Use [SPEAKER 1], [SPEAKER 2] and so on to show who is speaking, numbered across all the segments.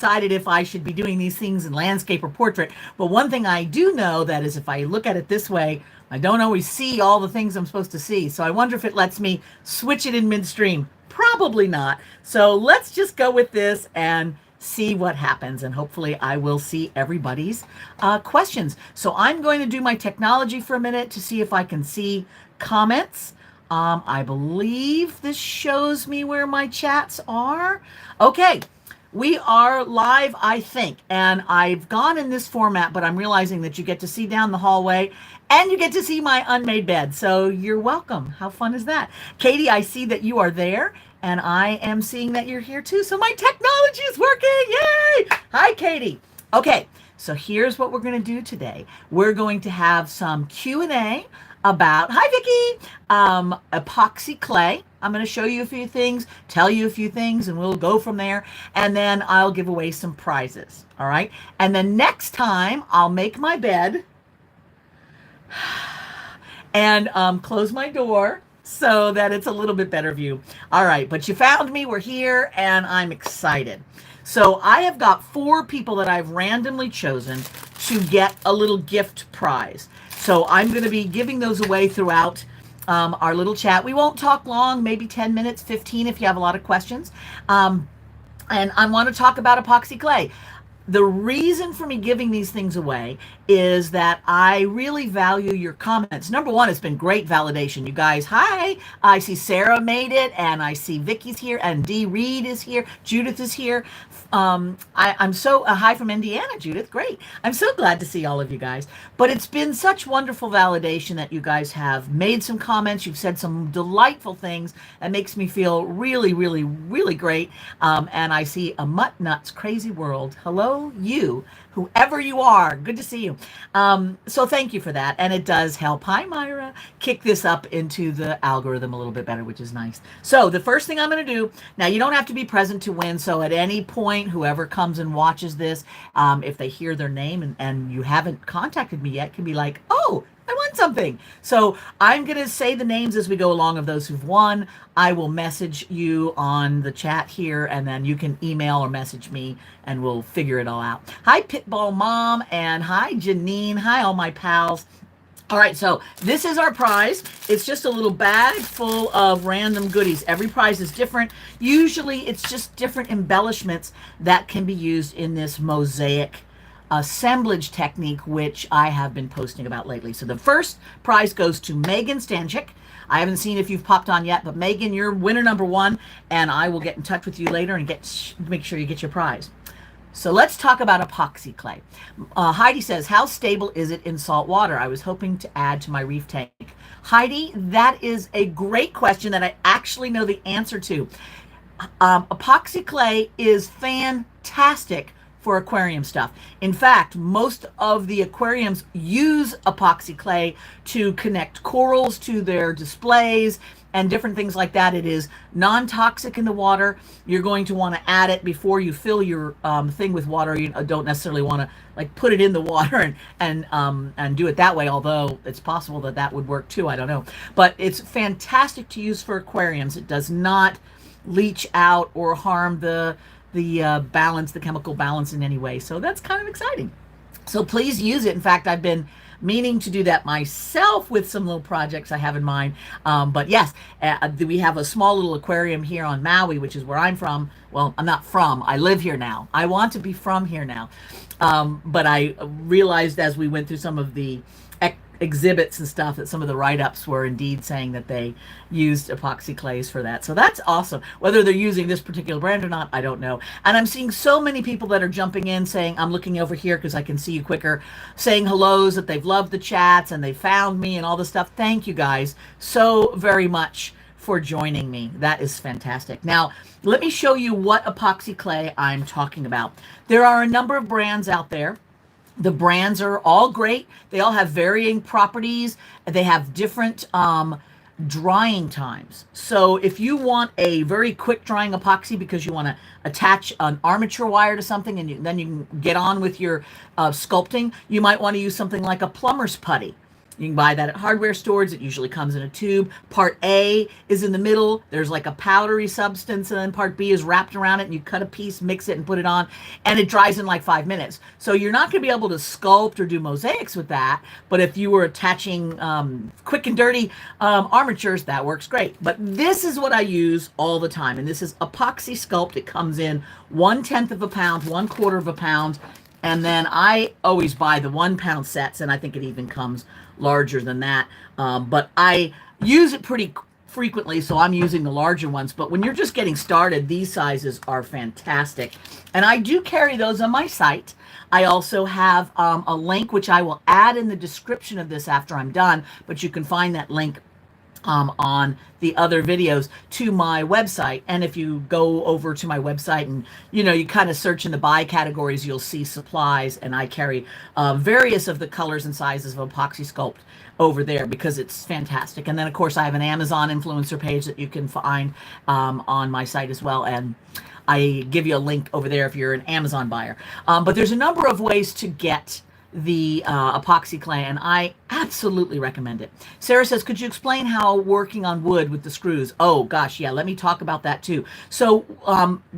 [SPEAKER 1] decided if I should be doing these things in landscape or portrait. But one thing I do know that is if I look at it this way, I don't always see all the things I'm supposed to see. So I wonder if it lets me switch it in midstream. Probably not. So let's just go with this and see what happens. And hopefully I will see everybody's questions. So I'm going to do my technology for a minute to see if I can see comments. I believe this shows me where my chats are. Okay. We are live, I think, and I've gone in this format, but I'm realizing that you get to see down the hallway and you get to see my unmade bed. So you're welcome. How fun is that? Katie, I see that you are there and I am seeing that you're here too. So my technology is working. Yay! Hi, Katie. Okay, so here's what we're going to do today. We're going to have some Q&A about, hi, Vicki, epoxy clay. I'm going to show you a few things, tell you a few things, and we'll go from there. And then I'll give away some prizes. All right. And then next time I'll make my bed and close my door so that it's a little bit better view. All right. But you found me. We're here and I'm excited. So I have got 4 people that I've randomly chosen to get a little gift prize. So I'm going to be giving those away throughout our little chat. We won't talk long, maybe 10 minutes, 15 if you have a lot of questions. And I want to talk about epoxy clay. The reason for me giving these things away is that I really value your comments. Number one, it's been great validation. You guys, hi. I see Sarah made it, and I see Vicky's here, and Dee Reed is here. Judith is here. I'm so, hi from Indiana, Judith. Great. I'm so glad to see all of you guys. But it's been such wonderful validation that you guys have made some comments. You've said some delightful things. That makes me feel really, really, really great. And I see a Mutt Nuts Crazy World. Hello, you, whoever you are. Good to see you. So thank you for that. And it does help, hi Myra, kick this up into the algorithm a little bit better, which is nice. So the first thing I'm going to do, now you don't have to be present to win. So at any point, whoever comes and watches this, if they hear their name and you haven't contacted me yet, can be like, oh, I won something. So I'm going to say the names as we go along of those who've won. I will message you on the chat here, and then you can email or message me, and we'll figure it all out. Hi, Pitbull Mom, and hi, Janine. Hi, all my pals. All right, so this is our prize. It's just a little bag full of random goodies. Every prize is different. Usually it's just different embellishments that can be used in this mosaic assemblage technique, which I have been posting about lately. So the first prize goes to Megan Stanchik. I haven't seen if you've popped on yet, but Megan, you're winner number 1, and I will get in touch with you later and make sure you get your prize. So let's talk about epoxy clay. Heidi says, how stable is it in salt water? I was hoping to add to my reef tank. Heidi, that is a great question that I actually know the answer to. Epoxy clay is fantastic for aquarium stuff. In fact, most of the aquariums use epoxy clay to connect corals to their displays and different things like that. It is non-toxic in the water. You're going to want to add it before you fill your thing with water. You don't necessarily want to like put it in the water and do it that way, although it's possible that that would work too. I don't know. But it's fantastic to use for aquariums. It does not leach out or harm the balance, the chemical balance in any way. So that's kind of exciting. So please use it. In fact, I've been meaning to do that myself with some little projects I have in mind. But yes, we have a small little aquarium here on Maui, which is where I'm from. Well, I'm not from, I live here now. I want to be from here now. But I realized as we went through some of the exhibits and stuff that some of the write-ups were indeed saying that they used epoxy clays for that. So that's awesome. Whether they're using this particular brand or not, I don't know. And I'm seeing so many people that are jumping in saying, I'm looking over here because I can see you quicker, saying hellos, that they've loved the chats and they found me and all this stuff. Thank you guys so very much for joining me. That is fantastic. Now, let me show you what epoxy clay I'm talking about. There are a number of brands out there. The brands are all great. They all have varying properties. They have different drying times. So if you want a very quick drying epoxy because you want to attach an armature wire to something and then you can get on with your sculpting, you might want to use something like a plumber's putty. You can buy that at hardware stores. It usually comes in a tube. Part A is in the middle. There's like a powdery substance, and then part B is wrapped around it, and you cut a piece, mix it, and put it on, and it dries in like 5 minutes. So you're not going to be able to sculpt or do mosaics with that, but if you were attaching quick and dirty armatures, that works great. But this is what I use all the time, and this is Epoxy Sculpt. It comes in 1/10 of a pound, 1/4 of a pound, and then I always buy the 1 pound sets, and I think it even comes larger than that. But I use it pretty frequently, so I'm using the larger ones. But when you're just getting started, these sizes are fantastic. And I do carry those on my site. I also have a link, which I will add in the description of this after I'm done, but you can find that link on the other videos to my website. And if you go over to my website and you kind of search in the buy categories, you'll see supplies, and I carry various of the colors and sizes of Epoxy Sculpt over there because it's fantastic. And then of course I have an Amazon influencer page that you can find on my site as well, and I give you a link over there if you're an Amazon buyer. But there's a number of ways to get the epoxy clay, and I absolutely recommend it. Sarah says, could you explain how working on wood with the screws? Oh gosh, yeah, let me talk about that too. So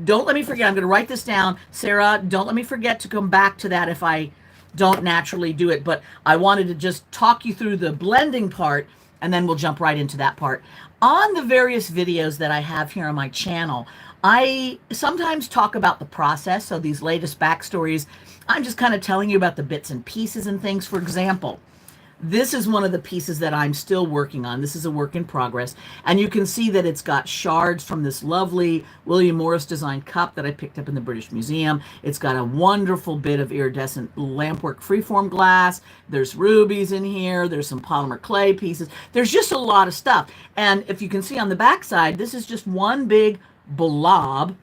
[SPEAKER 1] don't let me forget, I'm going to write this down. Sarah, don't let me forget to come back to that if I don't naturally do it, but I wanted to just talk you through the blending part, and then we'll jump right into that part. On the various videos that I have here on my channel, I sometimes talk about the process. So these latest backstories, I'm just kind of telling you about the bits and pieces and things. For example, this is one of the pieces that I'm still working on. This is a work in progress. And you can see that it's got shards from this lovely William Morris designed cup that I picked up in the British Museum. It's got a wonderful bit of iridescent lampwork freeform glass. There's rubies in here. There's some polymer clay pieces. There's just a lot of stuff. And if you can see on the back side, this is just one big blob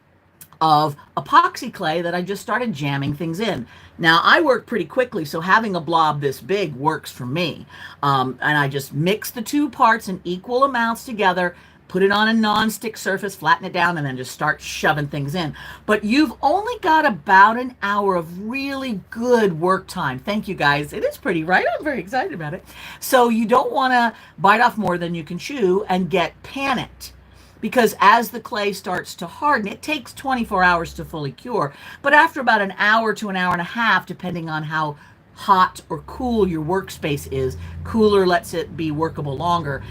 [SPEAKER 1] of epoxy clay that I just started jamming things in. Now I work pretty quickly, so having a blob this big works for me. And I just mix the two parts in equal amounts together, put it on a non-stick surface, flatten it down, and then just start shoving things in. But you've only got about an hour of really good work time. Thank you guys. It is pretty, right? I'm very excited about it. So you don't want to bite off more than you can chew and get panicked, because as the clay starts to harden, it takes 24 hours to fully cure. But after about an hour to an hour and a half, depending on how hot or cool your workspace is, cooler lets it be workable longer,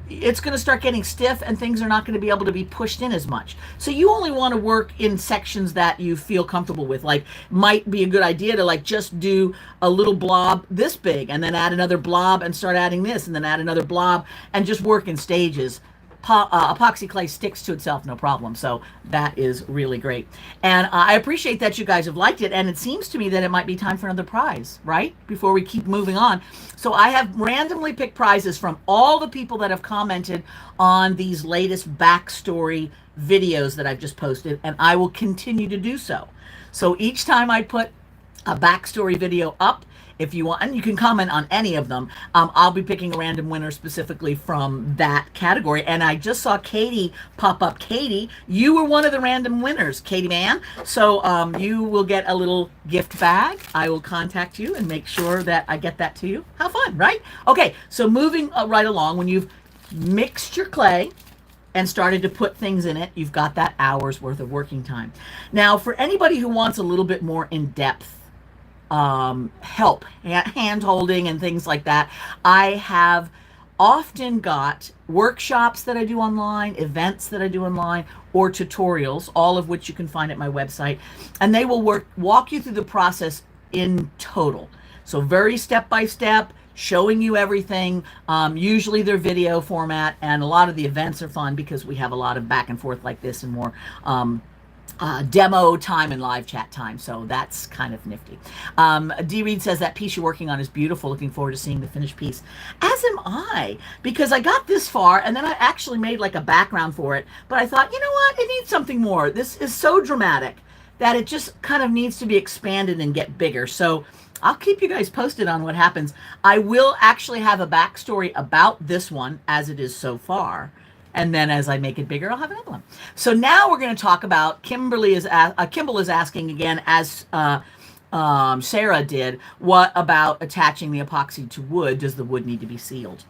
[SPEAKER 1] it's going to start getting stiff, and things are not going to be able to be pushed in as much. So you only want to work in sections that you feel comfortable with. Like, might be a good idea to like just do a little blob this big, and then add another blob and start adding this, and then add another blob, and just work in stages. Epoxy clay sticks to itself no problem, so that is really great. And I appreciate that you guys have liked it, and it seems to me that it might be time for another prize, right? Before we keep moving on. So I have randomly picked prizes from all the people that have commented on these latest backstory videos that I've just posted, and I will continue to do so. So each time I put a backstory video up, if you want, and you can comment on any of them, I'll be picking a random winner specifically from that category. And I just saw Katie pop up. Katie, you were one of the random winners, Katie Man. So you will get a little gift bag. I will contact you and make sure that I get that to you. How fun, right? Okay, so moving right along, when you've mixed your clay and started to put things in it, you've got that hour's worth of working time. Now, for anybody who wants a little bit more in-depth help, hand holding and things like that, I have often got workshops that I do online, events that I do online, or tutorials, all of which you can find at my website, and they will walk you through the process in total. So very step by step, showing you everything. Usually they're video format, and a lot of the events are fun because we have a lot of back and forth like this and more demo time and live chat time, so that's kind of nifty. D. Reed says that piece you're working on is beautiful. Looking forward to seeing the finished piece. As am I, because I got this far and then I actually made like a background for it, but I thought, you know what, it needs something more. This is so dramatic that it just kind of needs to be expanded and get bigger. So I'll keep you guys posted on what happens. I will actually have a backstory about this one as it is so far. And then as I make it bigger, I'll have another one. So now we're going to talk about, Kimball is asking again, as Sarah did, what about attaching the epoxy to wood? Does the wood need to be sealed?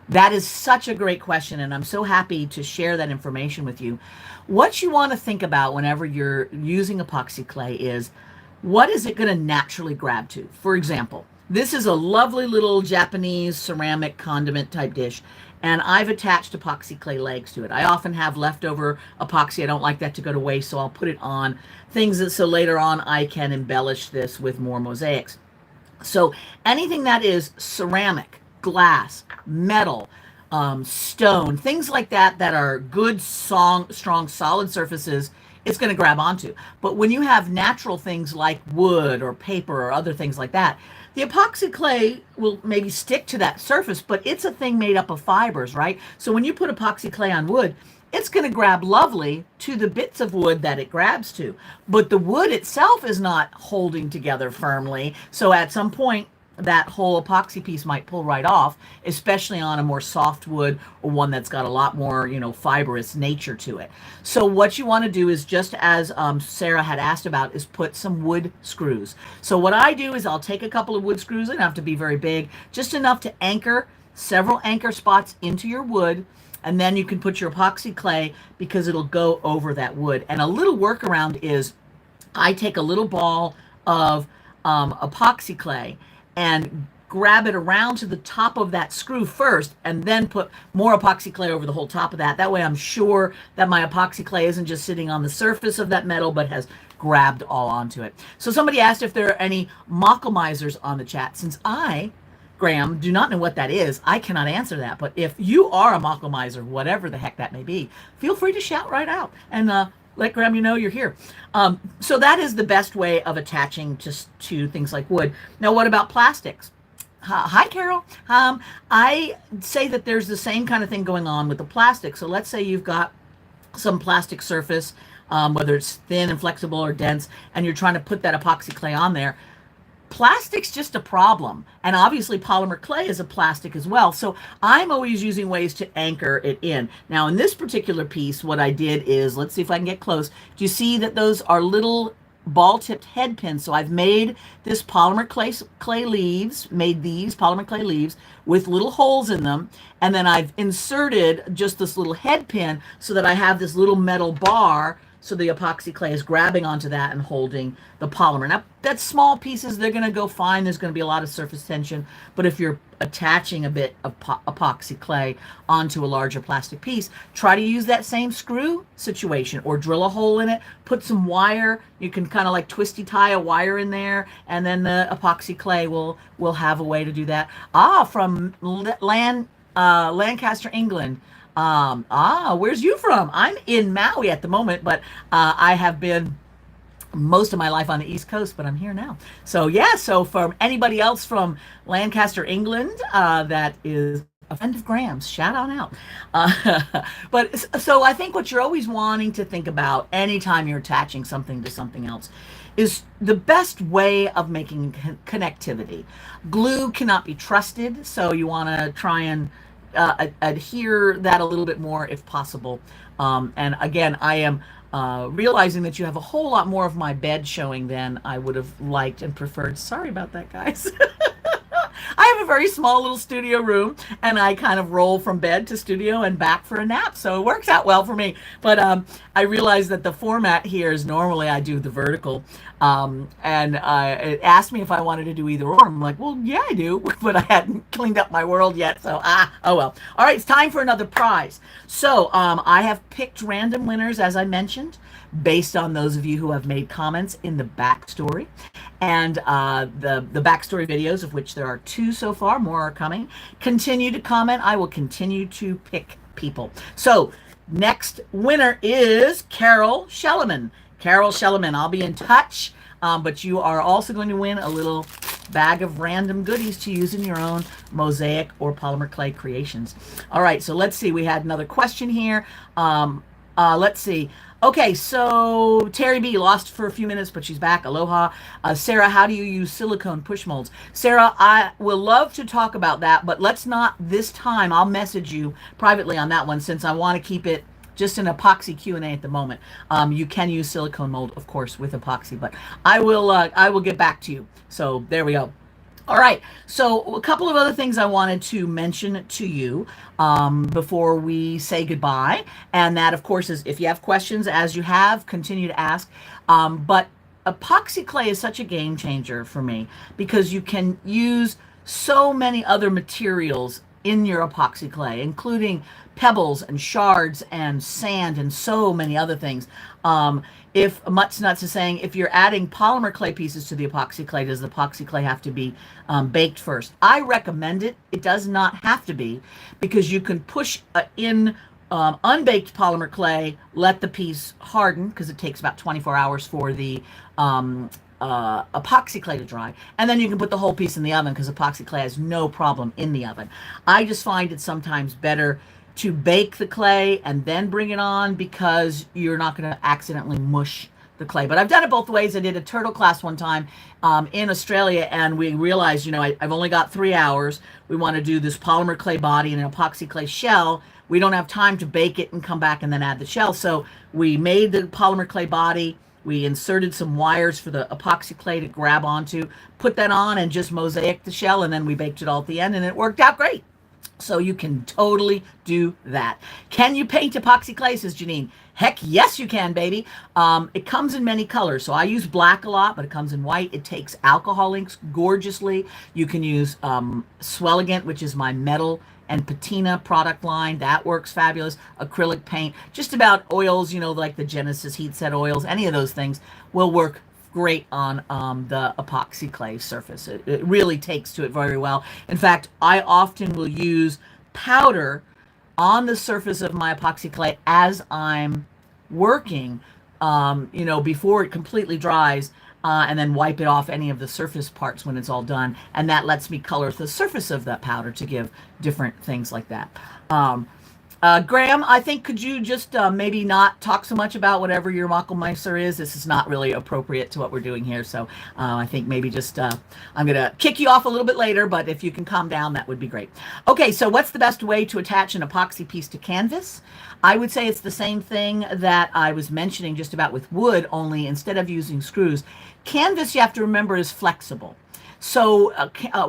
[SPEAKER 1] That is such a great question, and I'm so happy to share that information with you. What you want to think about whenever you're using epoxy clay is, what is it going to naturally grab to? For example, this is a lovely little Japanese ceramic condiment type dish, and I've attached epoxy clay legs to it. I often have leftover epoxy. I don't like that to go to waste, so I'll put it on things that, so later on I can embellish this with more mosaics. So anything that is ceramic, glass, metal, stone, things like that that are good, strong, solid surfaces, it's going to grab onto. But when you have natural things like wood or paper or other things like that, the epoxy clay will maybe stick to that surface, but it's a thing made up of fibers, right? So when you put epoxy clay on wood, it's going to grab lovely to the bits of wood that it grabs to. But the wood itself is not holding together firmly. So at some point, that whole epoxy piece might pull right off, especially on a more soft wood or one that's got a lot more, fibrous nature to it. So what you want to do is, just as Sarah had asked about, is put some wood screws. So what I do is I'll take a couple of wood screws. They don't have to be very big, just enough to anchor several anchor spots into your wood. And then you can put your epoxy clay, because it'll go over that wood. And a little workaround is, I take a little ball of epoxy clay and grab it around to the top of that screw first, and then put more epoxy clay over the whole top of that. That way I'm sure that my epoxy clay isn't just sitting on the surface of that metal, but has grabbed all onto it. So somebody asked if there are any Mockelmizers on the chat. Since I, Graham, do not know what that is, I cannot answer that. But if you are a Mockelmizer, whatever the heck that may be, feel free to shout right out and let Graham you're here. So that is the best way of attaching to things like wood. Now, what about plastics? Hi, Carol. I say that there's the same kind of thing going on with the plastic. So let's say you've got some plastic surface, whether it's thin and flexible or dense, and you're trying to put that epoxy clay on there. Plastic's just a problem, and obviously polymer clay is a plastic as well. So I'm always using ways to anchor it in. Now in this particular piece, what I did is, let's see if I can get close. Do you see that those are little ball-tipped head pins? So I've made this polymer clay leaves, polymer clay leaves with little holes in them, and then I've inserted just this little head pin so that I have this little metal bar, so the epoxy clay is grabbing onto that and holding the polymer. Now, that's small pieces. They're going to go fine. There's going to be a lot of surface tension. But if you're attaching a bit of epoxy clay onto a larger plastic piece, try to use that same screw situation, or drill a hole in it, put some wire. You can kind of like twisty tie a wire in there, and then the epoxy clay will have a way to do that. From Lancaster, England. Where's you from? I'm in Maui at the moment, but I have been most of my life on the East Coast, but I'm here now. So yeah, so from anybody else from Lancaster, England, that is a friend of Graham's, shout on out. But so I think what you're always wanting to think about anytime you're attaching something to something else is the best way of making connectivity. Glue cannot be trusted, so you want to try and adhere that a little bit more if possible. And again, I am realizing that you have a whole lot more of my bed showing than I would have liked and preferred. Sorry about that, guys. I have a very small little studio room, and I kind of roll from bed to studio and back for a nap, so it works out well for me. But I realized that the format here is, normally I do the vertical, and it asked me if I wanted to do either or. I'm like, well, yeah, I do, but I hadn't cleaned up my world yet, so oh well. All right, it's time for another prize. So I have picked random winners, as I mentioned, based on those of you who have made comments in the backstory. And the backstory videos, of which there are 2 so far, more are coming. Continue to comment. I will continue to pick people. So next winner is Carol Shelleman. Carol Shelleman, I'll be in touch, but you are also going to win a little bag of random goodies to use in your own mosaic or polymer clay creations. All right, so let's see. We had another question here. Let's see. Okay, so Terry B lost for a few minutes, but she's back. Aloha. Sarah, how do you use silicone push molds? Sarah, I will love to talk about that, but let's not this time. I'll message you privately on that one, since I want to keep it just an epoxy Q&A at the moment. You can use silicone mold, of course, with epoxy, but I will get back to you. So there we go. All right, so a couple of other things I wanted to mention to you before we say goodbye. And that, of course, is if you have questions, as you have, continue to ask. But epoxy clay is such a game changer for me because you can use so many other materials in your epoxy clay, including pebbles and shards and sand and so many other things. If Mutts Nuts is saying, if you're adding polymer clay pieces to the epoxy clay, does the epoxy clay have to be baked first? I recommend it. It does not have to be, because you can push in unbaked polymer clay, let the piece harden, because it takes about 24 hours for the epoxy clay to dry, and then you can put the whole piece in the oven, because epoxy clay has no problem in the oven. I just find it sometimes better to bake the clay and then bring it on, because you're not going to accidentally mush the clay. But I've done it both ways. I did a turtle class one time in Australia, and we realized, you know, I've only got 3 hours. We want to do this polymer clay body and an epoxy clay shell. We don't have time to bake it and come back and then add the shell. So we made the polymer clay body. We inserted some wires for the epoxy clay to grab onto, put that on, and just mosaic the shell, and then we baked it all at the end, and it worked out great. So you can totally do that. Can you paint epoxy clay, says Janine? Heck yes, you can, baby. It comes in many colors. So I use black a lot, but it comes in white. It takes alcohol inks gorgeously. You can use Swelligant, which is my metal and patina product line. That works fabulous. Acrylic paint, just about oils, you know, like the Genesis heat set oils, any of those things will work great on the epoxy clay surface. It really takes to it very well. In fact, I often will use powder on the surface of my epoxy clay as I'm working, you know, before it completely dries, and then wipe it off any of the surface parts when it's all done. And that lets me color the surface of that powder to give different things like that. Graham, I think, could you just maybe not talk so much about whatever your Mockelmeister is? This is not really appropriate to what we're doing here. So I think maybe just, I'm going to kick you off a little bit later, but if you can calm down, that would be great. Okay, so what's the best way to attach an epoxy piece to canvas? I would say it's the same thing that I was mentioning just about with wood, only instead of using screws. Canvas, you have to remember, is flexible. So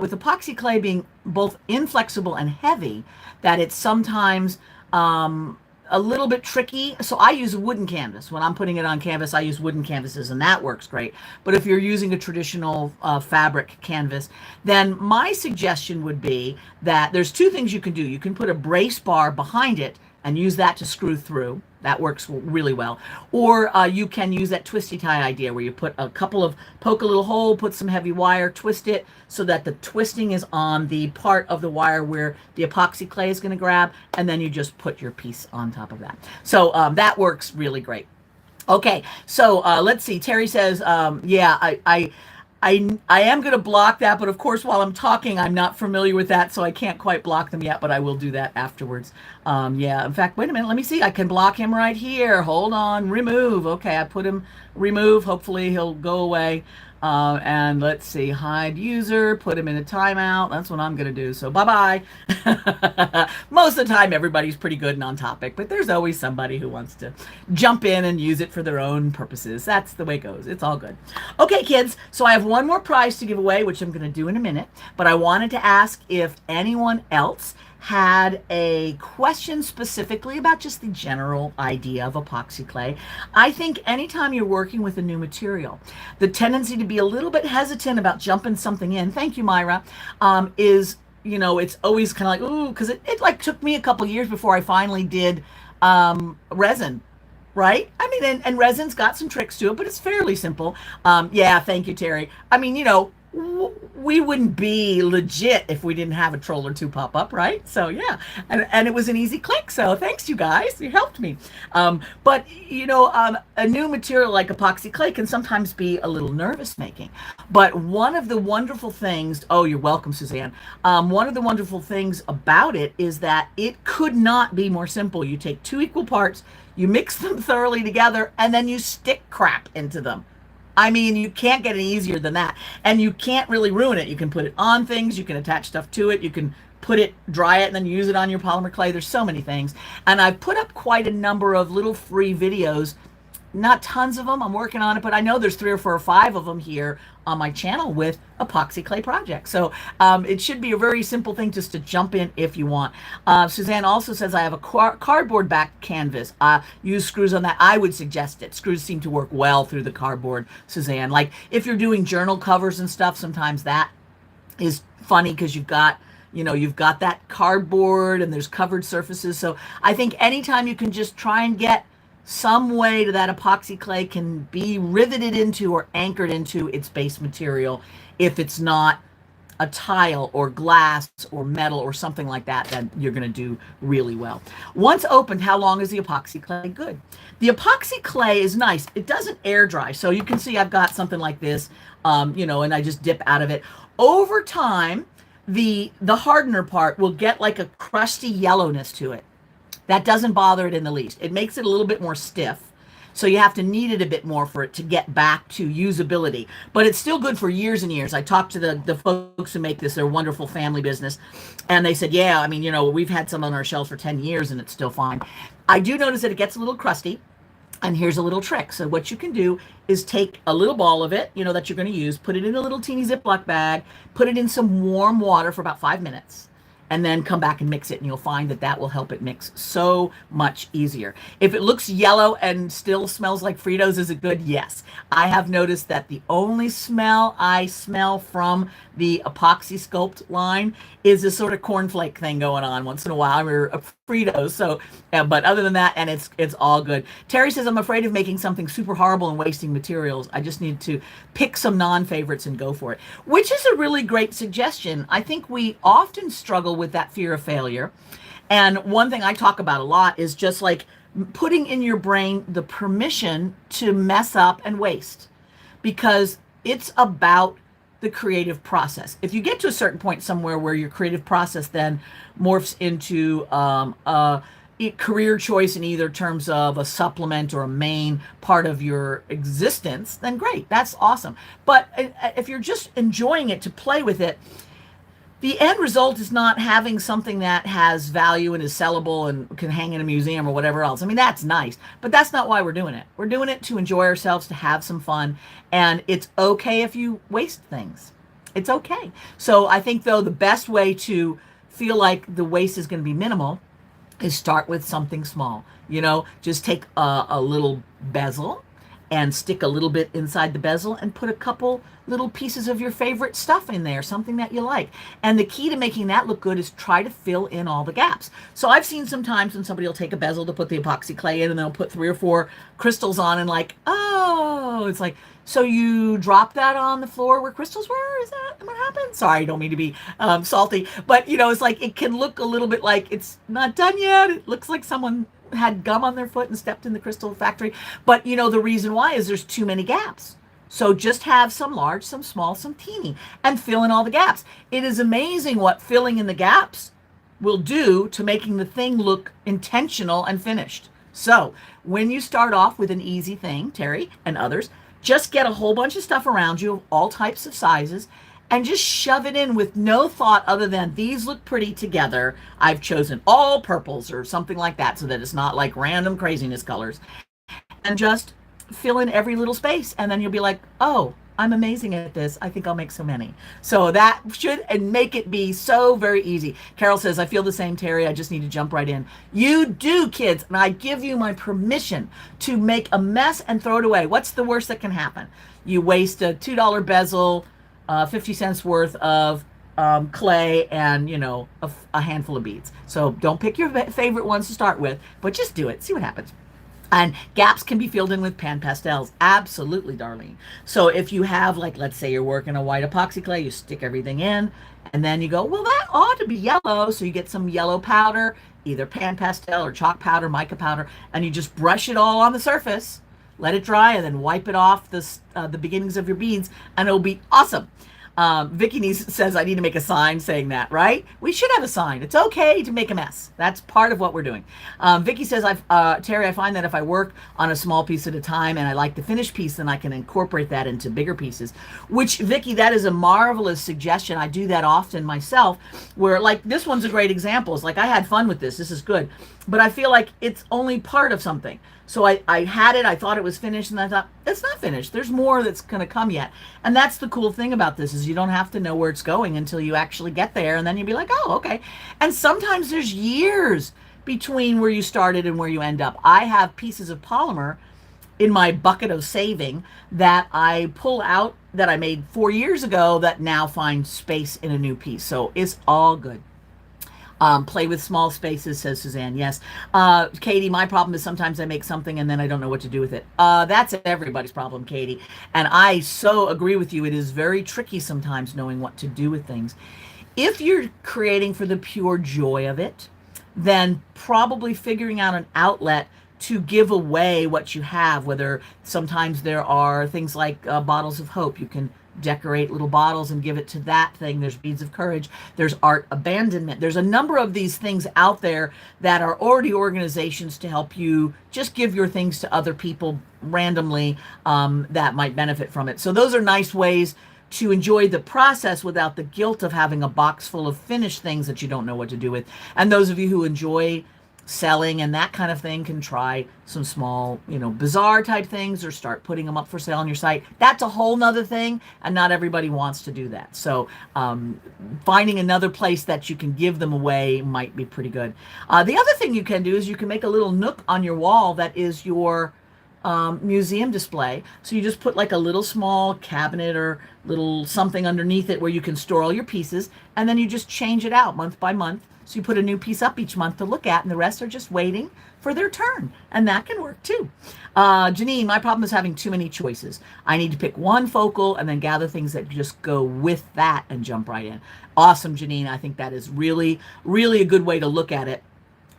[SPEAKER 1] with epoxy clay being both inflexible and heavy, that it's sometimes a little bit tricky. So I use wooden canvas. When I'm putting it on canvas, I use wooden canvases, and that works great. But if you're using a traditional fabric canvas, then my suggestion would be that there's two things you can do. You can put a brace bar behind it and use that to screw through. That works really well. Or you can use that twisty tie idea where you put poke a little hole, put some heavy wire, twist it so that the twisting is on the part of the wire where the epoxy clay is going to grab, and then you just put your piece on top of that. So that works really great. Okay, so let's see. Terry says, yeah, I am going to block that, but of course, while I'm talking, I'm not familiar with that, so I can't quite block them yet, but I will do that afterwards. Yeah, in fact, wait a minute, let me see. I can block him right here. Hold on, remove. Okay, I put him, remove. Hopefully he'll go away. And let's see, hide user, put him in a timeout. That's what I'm going to do. So bye-bye. Most of the time, everybody's pretty good and on topic, but there's always somebody who wants to jump in and use it for their own purposes. That's the way it goes. It's all good. Okay, kids. So I have one more prize to give away, which I'm going to do in a minute, but I wanted to ask if anyone else had a question specifically about just the general idea of epoxy clay. I think anytime you're working with a new material, the tendency to be a little bit hesitant about jumping something in, thank you, Myra, is, you know, it's always kind of like, ooh, because it like took me a couple years before I finally did resin. Right? I mean, and resin's got some tricks to it, but it's fairly simple. Yeah, thank you, Terry. I mean, you know, we wouldn't be legit if we didn't have a troll or two pop up, right? So yeah, and it was an easy click. So thanks, you guys, you helped me. But you know, a new material like epoxy clay can sometimes be a little nervous making. But one of the wonderful things, oh, you're welcome, Suzanne. One of the wonderful things about it is that it could not be more simple. You take two equal parts, you mix them thoroughly together, and then you stick crap into them. I mean, you can't get any easier than that. And you can't really ruin it. You can put it on things, you can attach stuff to it, you can dry it, and then use it on your polymer clay. There's so many things. And I've put up quite a number of little free videos, not tons of them. I'm working on it, but I know there's 3 or 4 or 5 of them here on my channel with epoxy clay projects. So it should be a very simple thing just to jump in if you want. Suzanne also says, I have a cardboard back canvas. Use screws on that. I would suggest it. Screws seem to work well through the cardboard, Suzanne. Like if you're doing journal covers and stuff, sometimes that is funny because you've got that cardboard and there's covered surfaces. So I think anytime you can just try and get some way to that epoxy clay can be riveted into or anchored into its base material, if it's not a tile or glass or metal or something like that, then you're going to do really well. Once opened, how long is the epoxy clay good? The epoxy clay is nice. It doesn't air dry. So you can see I've got something like this, and I just dip out of it. Over time, the hardener part will get like a crusty yellowness to it. That doesn't bother it in the least. It makes it a little bit more stiff. So you have to knead it a bit more for it to get back to usability. But it's still good for years and years. I talked to the folks who make this. They're a wonderful family business. And they said, yeah, I mean, we've had some on our shelves for 10 years and it's still fine. I do notice that it gets a little crusty. And here's a little trick. So what you can do is take a little ball of it, that you're going to use, put it in a little teeny Ziploc bag, put it in some warm water for about 5 minutes, and then come back and mix it, and you'll find that that will help it mix so much easier. If it looks yellow and still smells like Fritos, is it good? Yes. I have noticed that the only smell I smell from the Epoxy Sculpt line is this sort of cornflake thing going on once in a while, or Fritos. So, but other than that, and it's all good. Terry says, I'm afraid of making something super horrible and wasting materials. I just need to pick some non-favorites and go for it, which is a really great suggestion. I think we often struggle with that fear of failure. And one thing I talk about a lot is just like putting in your brain the permission to mess up and waste, because it's about the creative process. If you get to a certain point somewhere where your creative process then morphs into a career choice in either terms of a supplement or a main part of your existence, then great, that's awesome. But if you're just enjoying it to play with it, the end result is not having something that has value and is sellable and can hang in a museum or whatever else. I mean, that's nice, but that's not why we're doing it. We're doing it to enjoy ourselves, to have some fun, and it's okay if you waste things. It's okay. So I think, though, the best way to feel like the waste is going to be minimal is start with something small. Just take a little bezel and stick a little bit inside the bezel and put a couple little pieces of your favorite stuff in there, something that you like. And the key to making that look good is try to fill in all the gaps. So I've seen sometimes when somebody will take a bezel to put the epoxy clay in and they'll put 3 or 4 crystals on and like, oh, it's like, so you drop that on the floor where crystals were? Is that what happened? Sorry, I don't mean to be salty, but it's like, it can look a little bit like it's not done yet. It looks like someone had gum on their foot and stepped in the crystal factory. But the reason why is there's too many gaps. So just have some large, some small, some teeny, and fill in all the gaps. It is amazing what filling in the gaps will do to making the thing look intentional and finished. So when you start off with an easy thing, Terry and others, just get a whole bunch of stuff around you of all types of sizes and just shove it in with no thought other than these look pretty together. I've chosen all purples or something like that so that it's not like random craziness colors. And just fill in every little space, and then you'll be like, oh, I'm amazing at this. I think I'll make so many. So that should and make it be so very easy. Carol says, I feel the same, Terry. I just need to jump right in. You do, kids, and I give you my permission to make a mess and throw it away. What's the worst that can happen? You waste a $2 bezel, 50 cents worth of clay, and a handful of beads. So don't pick your favorite ones to start with, but just do it. See what happens. And gaps can be filled in with pan pastels. Absolutely, Darlene. So if you have, like, let's say you're working a white epoxy clay, you stick everything in, and then you go, well, that ought to be yellow. So you get some yellow powder, either pan pastel or chalk powder, mica powder, and you just brush it all on the surface, let it dry, and then wipe it off the beginnings of your beads, and it'll be awesome. Says I need to make a sign saying that, right? We should have a sign. It's okay to make a mess. That's part of what we're doing. Vicky says, Terry, I find that if I work on a small piece at a time and I like the finished piece, then I can incorporate that into bigger pieces. Which, Vicky, that is a marvelous suggestion. I do that often myself, where like this one's a great example. It's like I had fun with this. This is good. But I feel like it's only part of something. So I had it, I thought it was finished, and I thought, it's not finished. There's more that's going to come yet. And that's the cool thing about this, is you don't have to know where it's going until you actually get there, and then you'll be like, oh, okay. And sometimes there's years between where you started and where you end up. I have pieces of polymer in my bucket of saving that I pull out that I made 4 years ago that now find space in a new piece. So it's all good. Play with small spaces, says Suzanne. Yes. Katie, my problem is sometimes I make something and then I don't know what to do with it. That's everybody's problem, Katie. And I so agree with you. It is very tricky sometimes knowing what to do with things. If you're creating for the pure joy of it, then probably figuring out an outlet to give away what you have, whether sometimes there are things like bottles of hope. You can decorate little bottles and give it to that thing. There's beads of courage. There's art abandonment. There's a number of these things out there that are already organizations to help you just give your things to other people randomly that might benefit from it. So those are nice ways to enjoy the process without the guilt of having a box full of finished things that you don't know what to do with. And those of you who enjoy selling and that kind of thing can try some small, bazaar type things, or start putting them up for sale on your site. That's a whole nother thing, and not everybody wants to do that. So finding another place that you can give them away might be pretty good. The other thing you can do is you can make a little nook on your wall that is your museum display. So you just put like a little small cabinet or little something underneath it where you can store all your pieces, and then you just change it out month by month. So you put a new piece up each month to look at, and the rest are just waiting for their turn. And that can work too. Janine, my problem is having too many choices. I need to pick one focal and then gather things that just go with that and jump right in. Awesome, Janine. I think that is really, really a good way to look at it.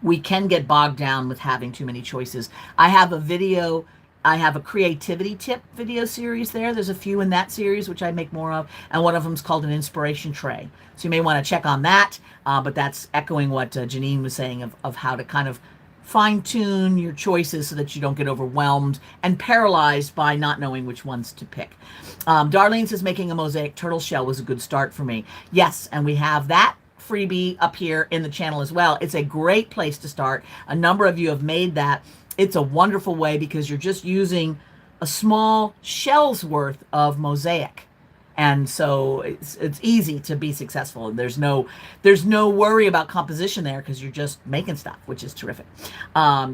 [SPEAKER 1] We can get bogged down with having too many choices. I have a creativity tip video series there. There's a few in that series, which I make more of. And one of them is called an inspiration tray. So you may want to check on that. But that's echoing what Janine was saying of how to kind of fine tune your choices so that you don't get overwhelmed and paralyzed by not knowing which ones to pick. Darlene says making a mosaic turtle shell was a good start for me. Yes, and we have that freebie up here in the channel as well. It's a great place to start. A number of you have made that. It's a wonderful way because you're just using a small shell's worth of mosaic. And so it's easy to be successful. There's no worry about composition there because you're just making stuff, which is terrific.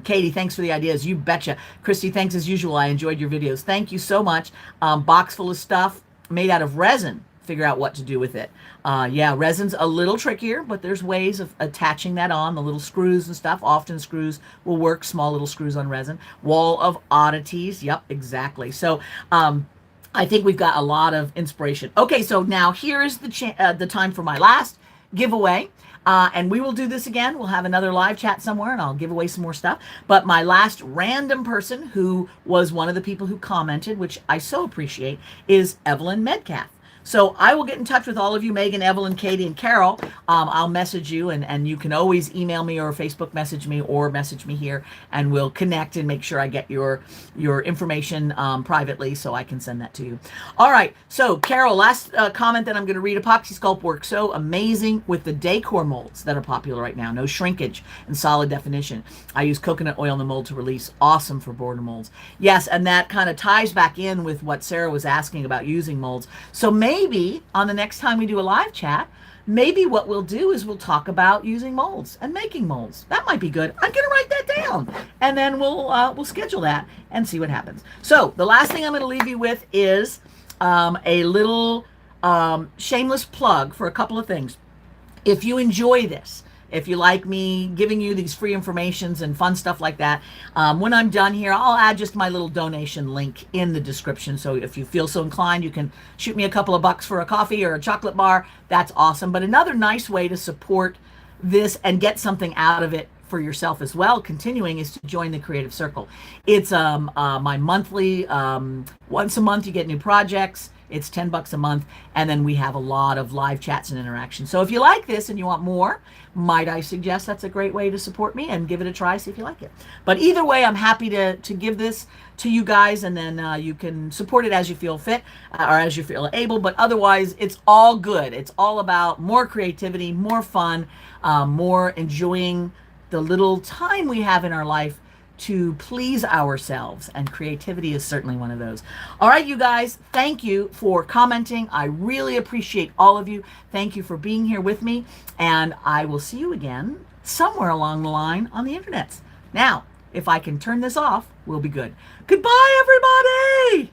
[SPEAKER 1] Katie, thanks for the ideas. You betcha. Christy, thanks as usual. I enjoyed your videos. Thank you so much. Box full of stuff made out of resin. Figure out what to do with it. Yeah, resin's a little trickier, but there's ways of attaching that on, the little screws and stuff. Often screws will work, small little screws on resin. Wall of oddities. Yep, exactly. So I think we've got a lot of inspiration. Okay, so now here is the time for my last giveaway. And we will do this again. We'll have another live chat somewhere and I'll give away some more stuff. But my last random person who was one of the people who commented, which I so appreciate, is Evelyn Medcalf. So I will get in touch with all of you, Megan, Evelyn, Katie, and Carol. I'll message you, and you can always email me or Facebook message me or message me here, and we'll connect and make sure I get your information privately so I can send that to you. All right, so Carol, last comment that I'm going to read. Epoxy Sculpt works so amazing with the decor molds that are popular right now. No shrinkage and solid definition. I use coconut oil in the mold to release. Awesome for border molds. Yes, and that kind of ties back in with what Sarah was asking about using molds. So maybe on the next time we do a live chat, maybe what we'll do is we'll talk about using molds and making molds. That might be good. I'm going to write that down, and then we'll schedule that and see what happens. So the last thing I'm going to leave you with is a little shameless plug for a couple of things. If you enjoy this, if you like me giving you these free informations and fun stuff like that, when I'm done here, I'll add just my little donation link in the description. So if you feel so inclined, you can shoot me a couple of bucks for a coffee or a chocolate bar. That's awesome. But another nice way to support this and get something out of it for yourself as well, continuing, is to join the Creative Circle. It's my monthly, once a month you get new projects. It's $10 a month, and then we have a lot of live chats and interaction. So if you like this and you want more, might I suggest that's a great way to support me, and give it a try, see if you like it. But either way, I'm happy to give this to you guys, and then you can support it as you feel fit, or as you feel able. But otherwise, it's all good. It's all about more creativity, more fun, more enjoying the little time we have in our life to please ourselves, and creativity is certainly one of those. All right, you guys, thank you for commenting. I really appreciate all of you. Thank you for being here with me, and I will see you again somewhere along the line on the internet. Now, if I can turn this off, we'll be good. Goodbye, everybody!